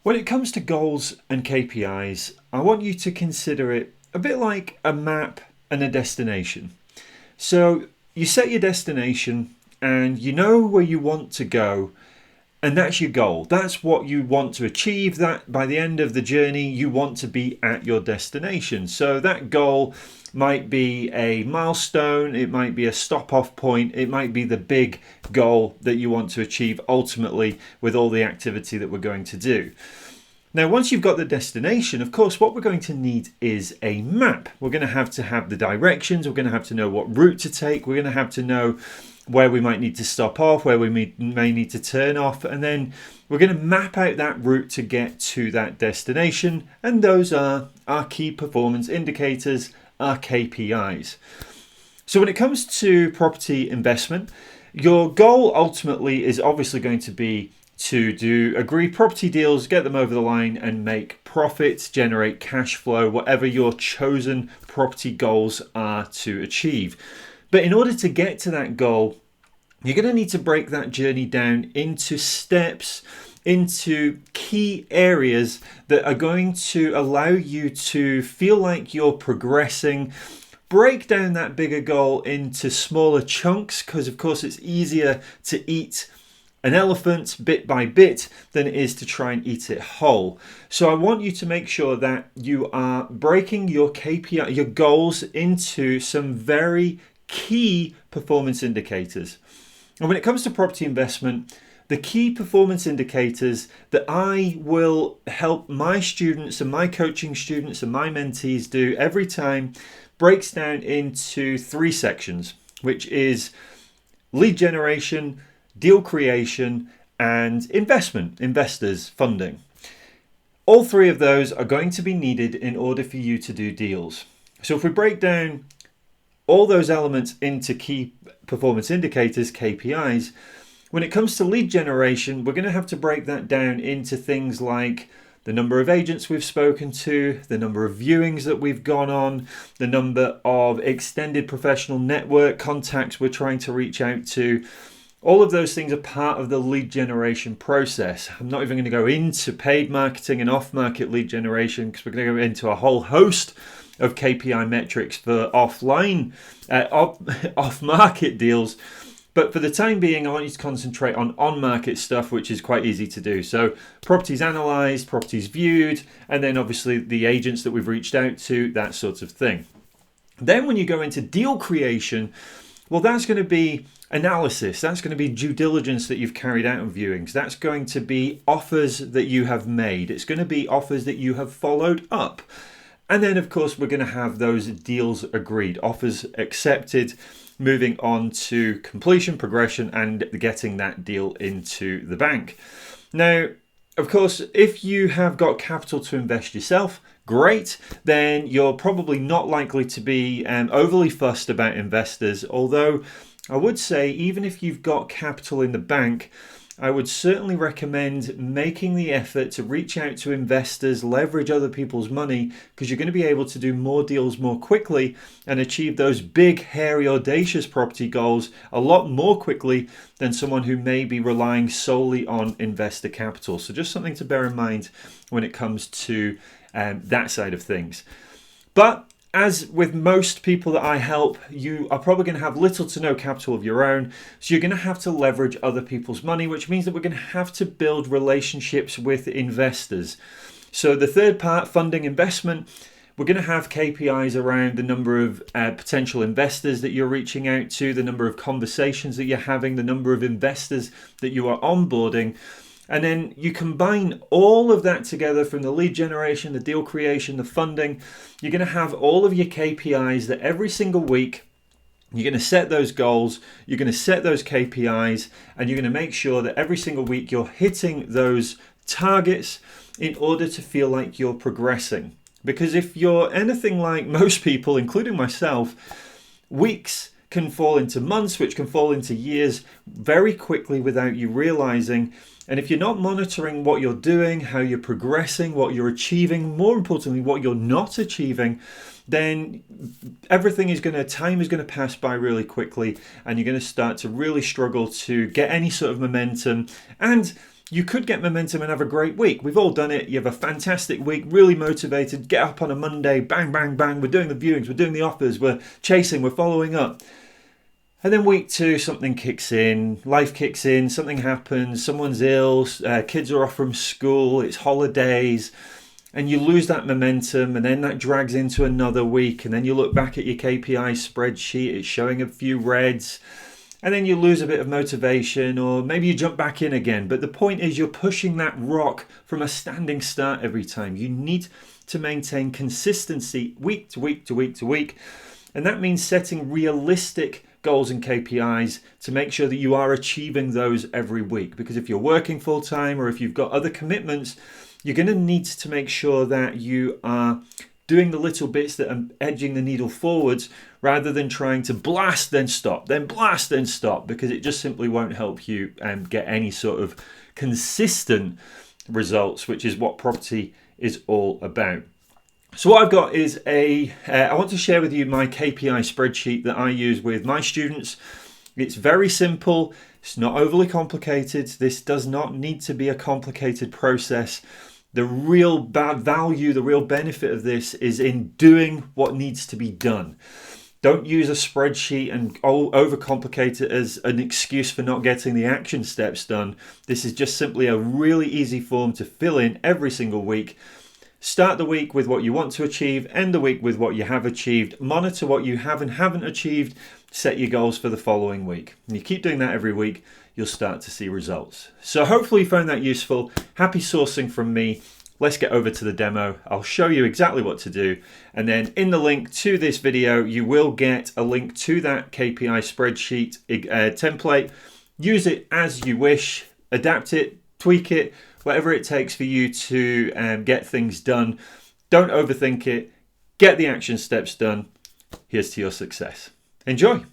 When it comes to goals and KPIs, I want you to consider it a bit like a map and a destination. So you set your destination and you know where you want to go, and that's your goal. That's what you want to achieve. That by the end of the journey, you want to be at your destination. So that goal might be a milestone, it might be a stop off point, it might be the big goal that you want to achieve ultimately with all the activity that we're going to do. Now, once you've got the destination, of course, what we're going to need is a map. We're going to have the directions. We're going to have to know what route to take. We're going to have to know where we might need to stop off, where we may need to turn off. And then we're going to map out that route to get to that destination. And those are our key performance indicators, our KPIs. So when it comes to property investment, your goal ultimately is obviously going to be to agree property deals, get them over the line and make profits, generate cash flow, whatever your chosen property goals are to achieve. But in order to get to that goal, you're going to need to break that journey down into steps, into key areas that are going to allow you to feel like you're progressing. Break down that bigger goal into smaller chunks because, of course, it's easier to eat an elephant bit by bit than it is to try and eat it whole. So I want you to make sure that you are breaking your KPI, your goals into some very key performance indicators. And when it comes to property investment, the key performance indicators that I will help my students and my coaching students and my mentees do every time breaks down into three sections, which is lead generation, deal creation, and investors, funding. All three of those are going to be needed in order for you to do deals. So if we break down all those elements into key performance indicators, KPIs, when it comes to lead generation, we're going to have to break that down into things like the number of agents we've spoken to, the number of viewings that we've gone on, the number of extended professional network contacts we're trying to reach out to. All of those things are part of the lead generation process. I'm not even going to go into paid marketing and off-market lead generation because we're going to go into a whole host of KPI metrics for offline, off-market deals. But for the time being, I want you to concentrate on on-market stuff, which is quite easy to do. So properties analysed, properties viewed, and then obviously the agents that we've reached out to, that sort of thing. Then when you go into deal creation, well, that's going to be analysis. That's going to be due diligence that you've carried out on viewings. That's going to be offers that you have made. It's going to be offers that you have followed up. And then, of course, we're going to have those deals agreed, offers accepted, moving on to completion, progression, and getting that deal into the bank. Now, of course, if you have got capital to invest yourself, great, then you're probably not likely to be overly fussed about investors. Although I would say even if you've got capital in the bank, I would certainly recommend making the effort to reach out to investors, leverage other people's money, because you're going to be able to do more deals more quickly and achieve those big, hairy, audacious property goals a lot more quickly than someone who may be relying solely on investor capital. So just something to bear in mind when it comes to that side of things. But as with most people that I help, you are probably going to have little to no capital of your own. So you're going to have to leverage other people's money, which means that we're going to have to build relationships with investors. So the third part, funding investment, we're going to have KPIs around the number of potential investors that you're reaching out to, the number of conversations that you're having, the number of investors that you are onboarding. And then you combine all of that together from the lead generation, the deal creation, the funding. You're going to have all of your KPIs that every single week you're going to set those goals, you're going to set those KPIs, and you're going to make sure that every single week you're hitting those targets in order to feel like you're progressing. Because if you're anything like most people, including myself, weeks can fall into months, which can fall into years very quickly without you realizing. And if you're not monitoring what you're doing, how you're progressing, what you're achieving, more importantly, what you're not achieving, then time is going to pass by really quickly and you're going to start to really struggle to get any sort of momentum. And you could get momentum and have a great week. We've all done it. You have a fantastic week, really motivated, get up on a Monday, bang, bang, bang. We're doing the viewings, we're doing the offers, we're chasing, we're following up. And then week 2, something kicks in, life kicks in, something happens, someone's ill, kids are off from school, it's holidays, and you lose that momentum, and then that drags into another week, and then you look back at your KPI spreadsheet, it's showing a few reds, and then you lose a bit of motivation, or maybe you jump back in again. But the point is, you're pushing that rock from a standing start every time. You need to maintain consistency week to week to week to week, and that means setting realistic goals and KPIs to make sure that you are achieving those every week. Because if you're working full time, or if you've got other commitments, you're going to need to make sure that you are doing the little bits that are edging the needle forwards, rather than trying to blast then stop, then blast then stop, because it just simply won't help you get any sort of consistent results, which is what property is all about. So what I've got is I want to share with you my KPI spreadsheet that I use with my students. It's very simple. It's not overly complicated. This does not need to be a complicated process. The real value, the real benefit of this is in doing what needs to be done. Don't use a spreadsheet and overcomplicate it as an excuse for not getting the action steps done. This is just simply a really easy form to fill in every single week. Start the week with what you want to achieve, end the week with what you have achieved, monitor what you have and haven't achieved, set your goals for the following week. And you keep doing that every week, you'll start to see results. So hopefully you found that useful. Happy sourcing from me. Let's get over to the demo. I'll show you exactly what to do. And then in the link to this video, you will get a link to that KPI spreadsheet template. Use it as you wish, adapt it, tweak it, whatever it takes for you to get things done. Don't overthink it. Get the action steps done. Here's to your success. Enjoy.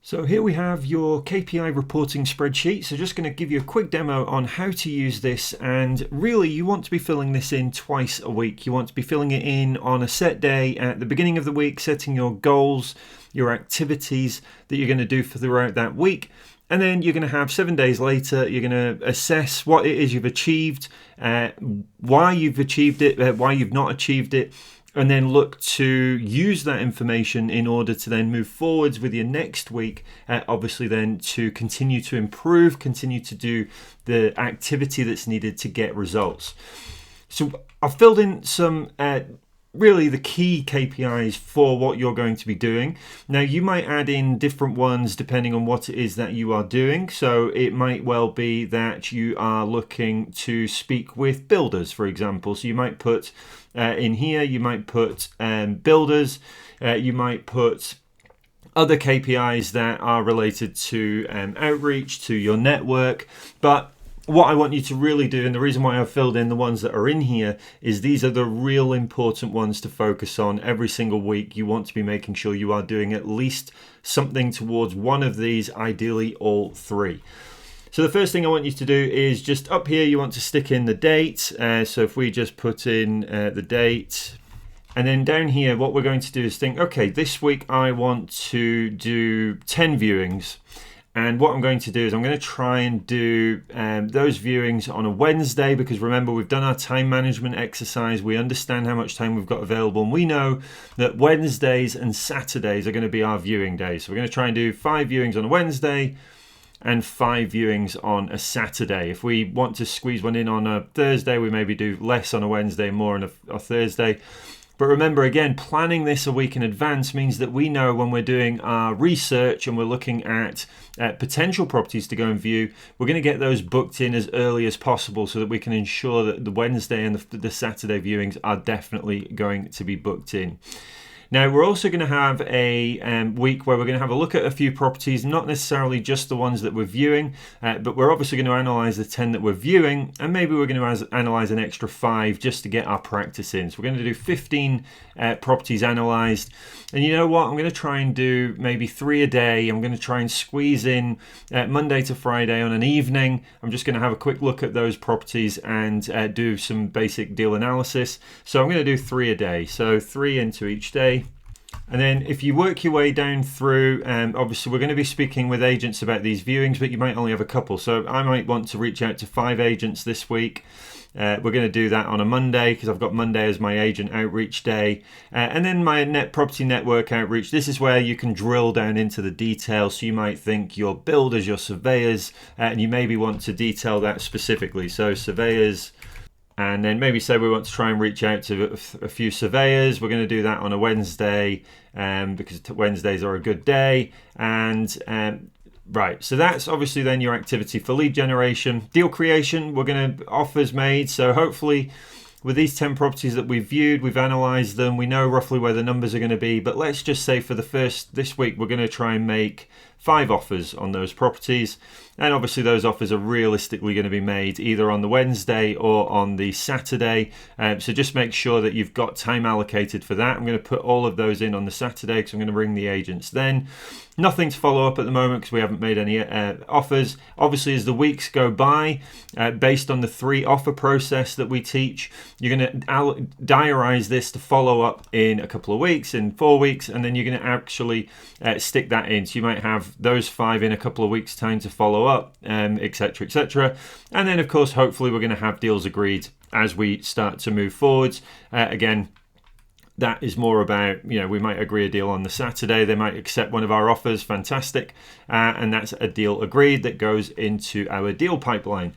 So here we have your KPI reporting spreadsheet. So just going to give you a quick demo on how to use this. And really, you want to be filling this in twice a week. You want to be filling it in on a set day at the beginning of the week, setting your goals, your activities that you're going to do throughout that week. And then you're going to have 7 days later, you're going to assess what it is you've achieved, why you've achieved it, why you've not achieved it, and then look to use that information in order to then move forwards with your next week, obviously then to continue to improve, continue to do the activity that's needed to get results. So I've filled in some really the key KPIs for what you're going to be doing. Now you might add in different ones depending on what it is that you are doing. So it might well be that you are looking to speak with builders, for example. So you might put in here, you might put builders, you might put other KPIs that are related to outreach, to your network. But what I want you to really do, and the reason why I've filled in the ones that are in here, is these are the real important ones to focus on every single week. You want to be making sure you are doing at least something towards one of these, ideally all three. So the first thing I want you to do is just up here, you want to stick in the date. So if we just put in the date, and then down here, what we're going to do is think, okay, this week I want to do 10 viewings. And what I'm going to do is I'm going to try and do those viewings on a Wednesday, because remember, we've done our time management exercise. We understand how much time we've got available, and we know that Wednesdays and Saturdays are going to be our viewing days. So we're going to try and do 5 viewings on a Wednesday and 5 viewings on a Saturday. If we want to squeeze one in on a Thursday, we maybe do less on a Wednesday, more on a Thursday. But remember, again, planning this a week in advance means that we know when we're doing our research and we're looking at potential properties to go and view, we're going to get those booked in as early as possible so that we can ensure that the Wednesday and the Saturday viewings are definitely going to be booked in. Now, we're also going to have a week where we're going to have a look at a few properties, not necessarily just the ones that we're viewing, but we're obviously going to analyse the 10 that we're viewing, and maybe we're going to analyse an extra 5 just to get our practice in. So we're going to do 15 properties analysed. And you know what? I'm going to try and do maybe 3 a day. I'm going to try and squeeze in Monday to Friday on an evening. I'm just going to have a quick look at those properties and do some basic deal analysis. So I'm going to do 3 a day. So 3 into each day. And then if you work your way down through, obviously we're going to be speaking with agents about these viewings, but you might only have a couple. So I might want to reach out to 5 agents this week. We're going to do that on a Monday because I've got Monday as my agent outreach day. And then my net property network outreach. This is where you can drill down into the details. So you might think your builders, your surveyors, and you maybe want to detail that specifically. So surveyors, and then maybe say we want to try and reach out to a few surveyors. We're going to do that on a Wednesday because Wednesdays are a good day. And right, so that's obviously then your activity for lead generation. Deal creation, we're going to offers made. So hopefully with these 10 properties that we've viewed, we've analysed them, we know roughly where the numbers are going to be. But let's just say for this week, we're going to try and make 5 offers on those properties. And obviously those offers are realistically going to be made either on the Wednesday or on the Saturday. So just make sure that you've got time allocated for that. I'm going to put all of those in on the Saturday because I'm going to ring the agents then. Nothing to follow up at the moment because we haven't made any offers. Obviously, as the weeks go by, based on the 3 offer process that we teach, you're going to diarise this to follow up in a couple of weeks, in 4 weeks, and then you're going to actually stick that in. So you might have those 5 in a couple of weeks' time to follow up, etc., etc. And then, of course, hopefully we're going to have deals agreed as we start to move forwards. Again, that is more about, we might agree a deal on the Saturday. They might accept one of our offers. Fantastic. And that's a deal agreed that goes into our deal pipeline.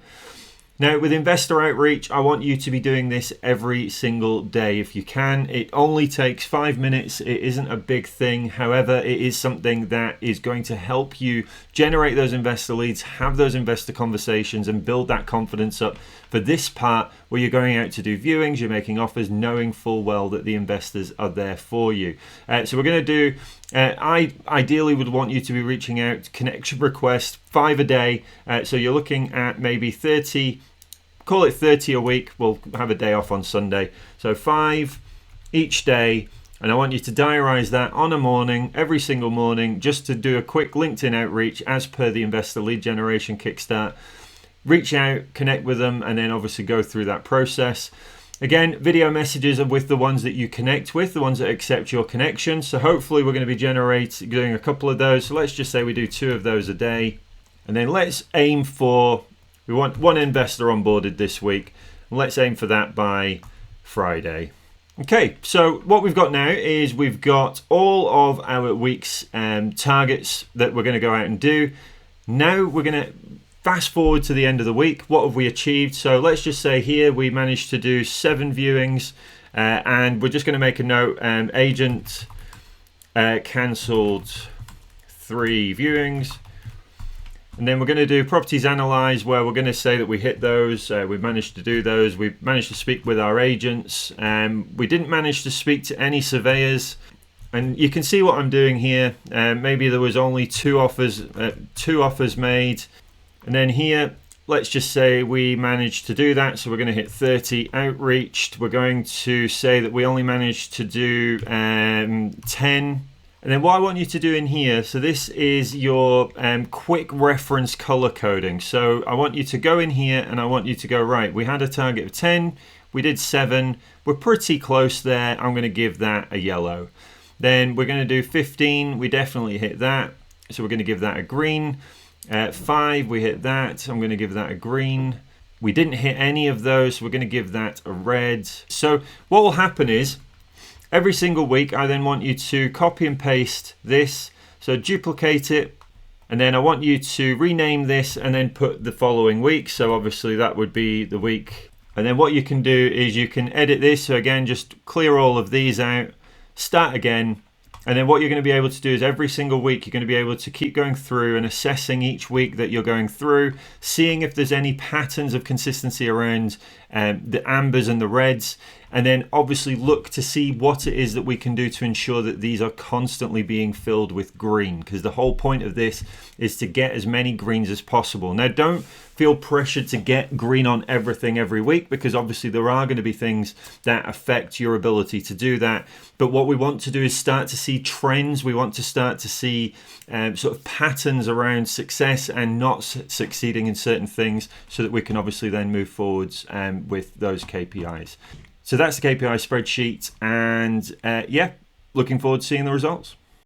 Now, with investor outreach, I want you to be doing this every single day if you can. It only takes 5 minutes. It isn't a big thing. However, it is something that is going to help you generate those investor leads, have those investor conversations, and build that confidence up for this part where you're going out to do viewings, you're making offers, knowing full well that the investors are there for you. So we're going to do, I ideally would want you to be reaching out, connection request, 5 a day. So you're looking at maybe 30, call it 30 a week. We'll have a day off on Sunday. So 5 each day. And I want you to diarise that on a morning, every single morning, just to do a quick LinkedIn outreach as per the investor lead generation kickstart. Reach out, connect with them, and then obviously go through that process. Again, video messages are with the ones that you connect with, the ones that accept your connection. So hopefully we're going to be doing a couple of those. So let's just say we do 2 of those a day. And then let's aim for, we want 1 investor onboarded this week. And let's aim for that by Friday. Okay, so what we've got now is we've got all of our week's targets that we're going to go out and do. Now we're going to fast forward to the end of the week. What have we achieved? So let's just say here we managed to do 7 viewings, and we're just going to make a note. Agent cancelled 3 viewings. And then we're going to do properties analyze, where we're going to say that we hit those. We've managed to do those. We've managed to speak with our agents. We didn't manage to speak to any surveyors. And you can see what I'm doing here. Maybe there was only 2 offers made. And then here, let's just say we managed to do that. So we're going to hit 30 outreached. We're going to say that we only managed to do 10. And then what I want you to do in here, so this is your quick reference color coding. So I want you to go in here and I want you to go, right, we had a target of 10, we did 7, we're pretty close there. I'm going to give that a yellow. Then we're going to do 15, we definitely hit that. So we're going to give that a green. 5, we hit that. I'm going to give that a green. We didn't hit any of those, so we're going to give that a red. So what will happen is, every single week, I then want you to copy and paste this. So duplicate it. And then I want you to rename this and then put the following week. So obviously that would be the week. And then what you can do is you can edit this. So again, just clear all of these out, start again. And then what you're going to be able to do is every single week, you're going to be able to keep going through and assessing each week that you're going through, seeing if there's any patterns of consistency around the ambers and the reds. And then obviously look to see what it is that we can do to ensure that these are constantly being filled with green, because the whole point of this is to get as many greens as possible. Now, don't feel pressured to get green on everything every week, because obviously there are going to be things that affect your ability to do that. But what we want to do is start to see trends. We want to start to see sort of patterns around success and not succeeding in certain things, so that we can obviously then move forwards with those KPIs. So that's the KPI spreadsheet, and yeah, Looking forward to seeing the results.